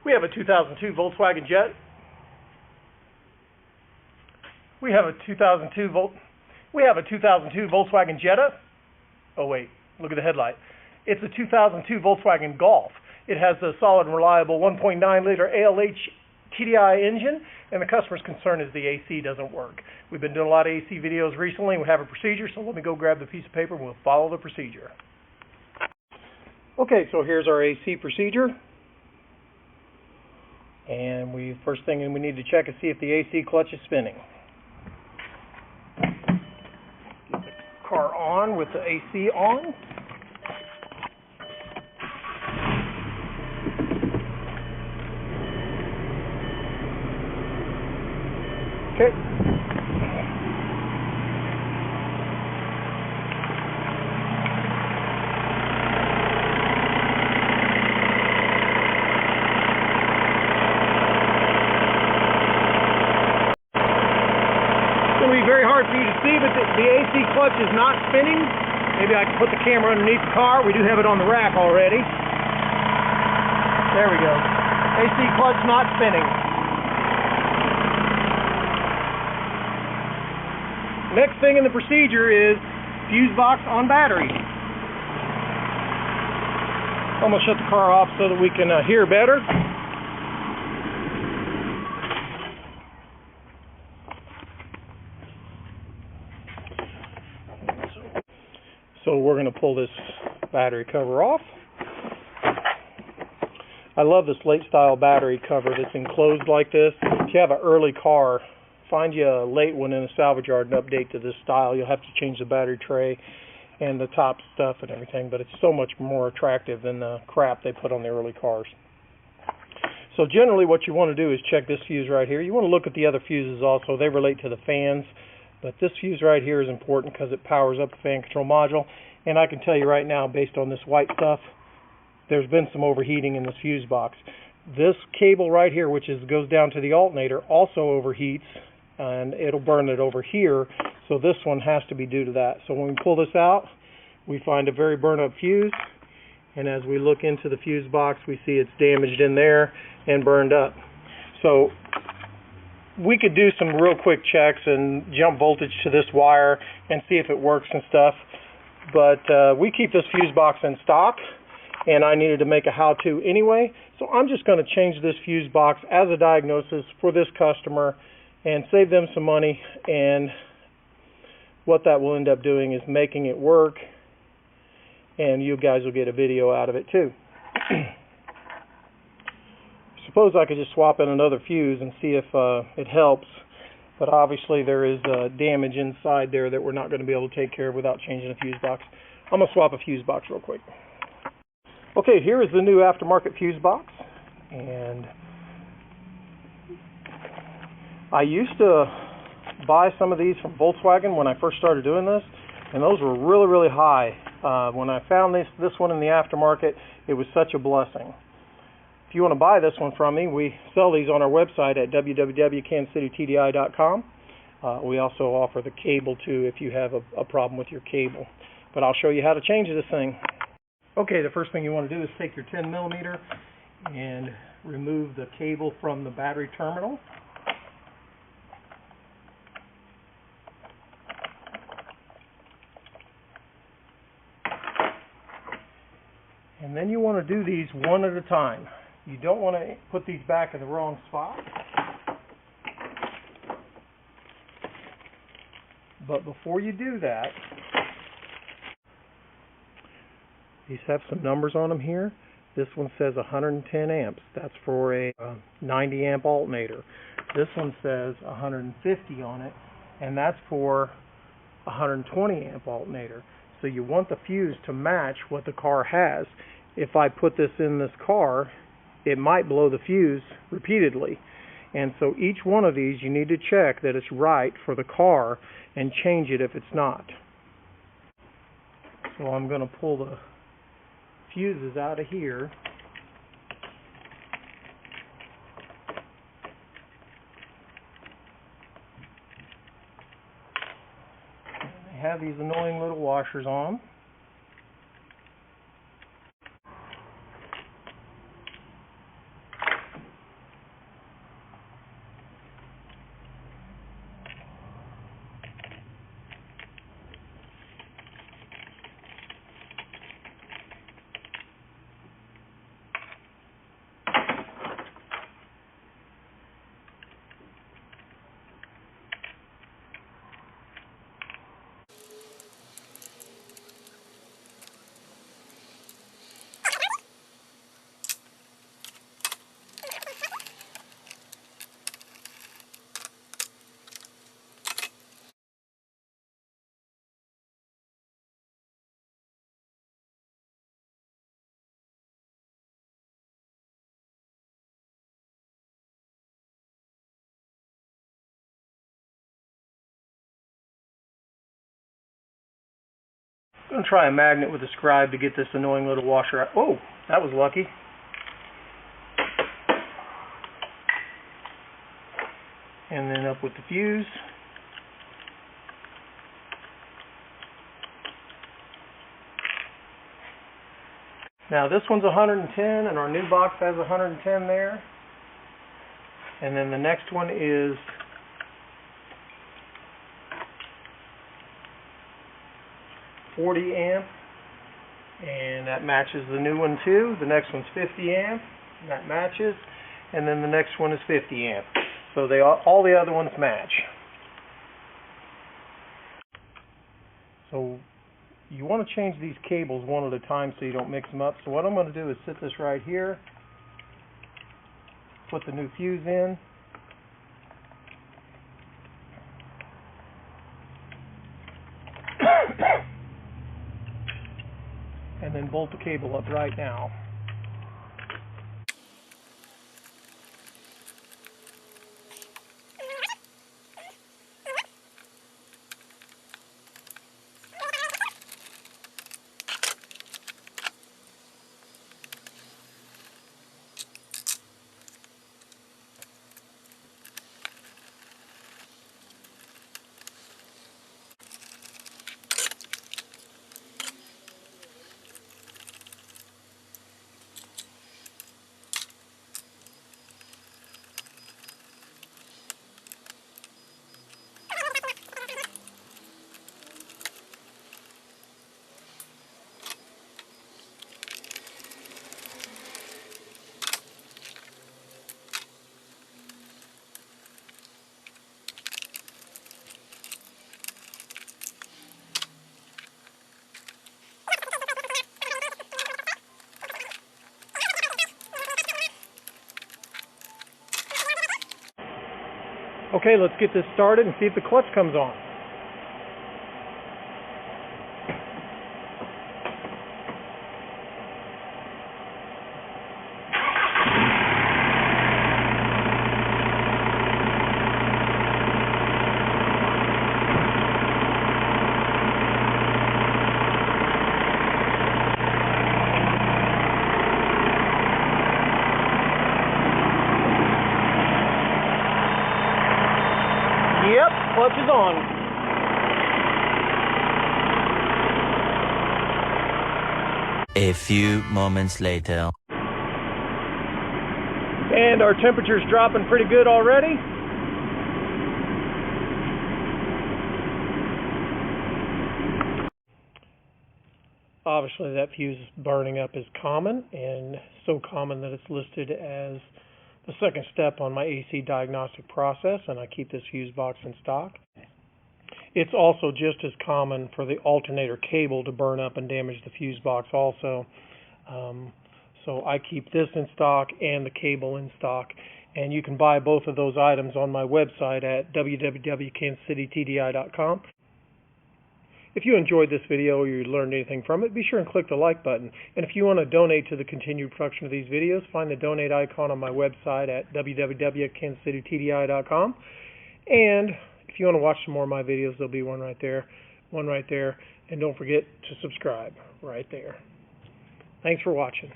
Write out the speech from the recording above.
We have a 2002 Volkswagen Jetta. We have a 2002 Volkswagen Jetta. Oh wait, look at the headlight. It's a 2002 Volkswagen Golf. It has a solid and reliable 1.9 liter ALH TDI engine, and the customer's concern is the AC doesn't work. We've been doing a lot of AC videos recently. We have a procedure, so let me go grab the piece of paper and we'll follow the procedure. Okay, so here's our AC procedure. And first thing we need to check is see if the AC clutch is spinning. Get the car on with the AC on. Okay. It's going to be very hard for you to see, but the AC clutch is not spinning. Maybe I can put the camera underneath the car. We do have it on the rack already. There we go. AC clutch not spinning. Next thing in the procedure is fuse box on battery. I'm going to shut the car off so that we can hear better. So we're going to pull this battery cover off. I love this late style battery cover that's enclosed like this. If you have an early car, find you a late one in a salvage yard and update to this style. You'll have to change the battery tray and the top stuff and everything, but it's so much more attractive than the crap they put on the early cars. So generally what you want to do is check this fuse right here. You want to look at the other fuses also. They relate to the fans, but this fuse right here is important because it powers up the fan control module. And I can tell you right now, based on this white stuff, there's been some overheating in this fuse box. This cable right here, which goes down to the alternator, also overheats, and it'll burn it over here, so this one has to be due to that. So when we pull this out, we find a very burn up fuse, and as we look into the fuse box, we see it's damaged in there and burned up. So we could do some real quick checks and jump voltage to this wire and see if it works and stuff, but we keep this fuse box in stock, and I needed to make a how-to anyway, so I'm just going to change this fuse box as a diagnosis for this customer and save them some money, and what that will end up doing is making it work, and you guys will get a video out of it too. Suppose I could just swap in another fuse and see if it helps, but obviously there is damage inside there that we're not going to be able to take care of without changing a fuse box. I'm going to swap a fuse box real quick. Okay, here is the new aftermarket fuse box, and I used to buy some of these from Volkswagen when I first started doing this, and those were really, really high. When I found this one in the aftermarket, it was such a blessing. If you want to buy this one from me, we sell these on our website at www.kansascitytdi.com. We also offer the cable too if you have a problem with your cable. But I'll show you how to change this thing. Okay, the first thing you want to do is take your 10mm and remove the cable from the battery terminal. And then you want to do these one at a time. You don't want to put these back in the wrong spot. But before you do that, these have some numbers on them here. This one says 110 amps. That's for a 90 amp alternator. This one says 150 on it, and that's for a 120 amp alternator. So you want the fuse to match what the car has. If I put this in this car, it might blow the fuse repeatedly. And so each one of these you need to check that it's right for the car and change it if it's not. So I'm going to pull the fuses out of here. They have these annoying little washers on. I'm going to try a magnet with a scribe to get this annoying little washer out. Oh, that was lucky. And then up with the fuse. Now this one's 110 and our new box has 110 there. And then the next one is 40 amp, and that matches the new one too. The next one's 50 amp, and that matches, and then the next one is 50 amp. So they all the other ones match. So you want to change these cables one at a time so you don't mix them up. So what I'm going to do is sit this right here, put the new fuse in, and then bolt the cable up right now. Okay, let's get this started and see if the clutch comes on. Yep, clutch is on. A few moments later. And our temperature's dropping pretty good already. Obviously that fuse burning up is common, and so common that it's listed as the second step on my AC diagnostic process, and I keep this fuse box in stock. It's also just as common for the alternator cable to burn up and damage the fuse box also. So I keep this in stock and the cable in stock, and you can buy both of those items on my website at www.kansascitytdi.com. If you enjoyed this video or you learned anything from it, be sure and click the like button. And if you want to donate to the continued production of these videos, find the donate icon on my website at www.kansascitytdi.com. And if you want to watch some more of my videos, there'll be one right there. And don't forget to subscribe right there. Thanks for watching.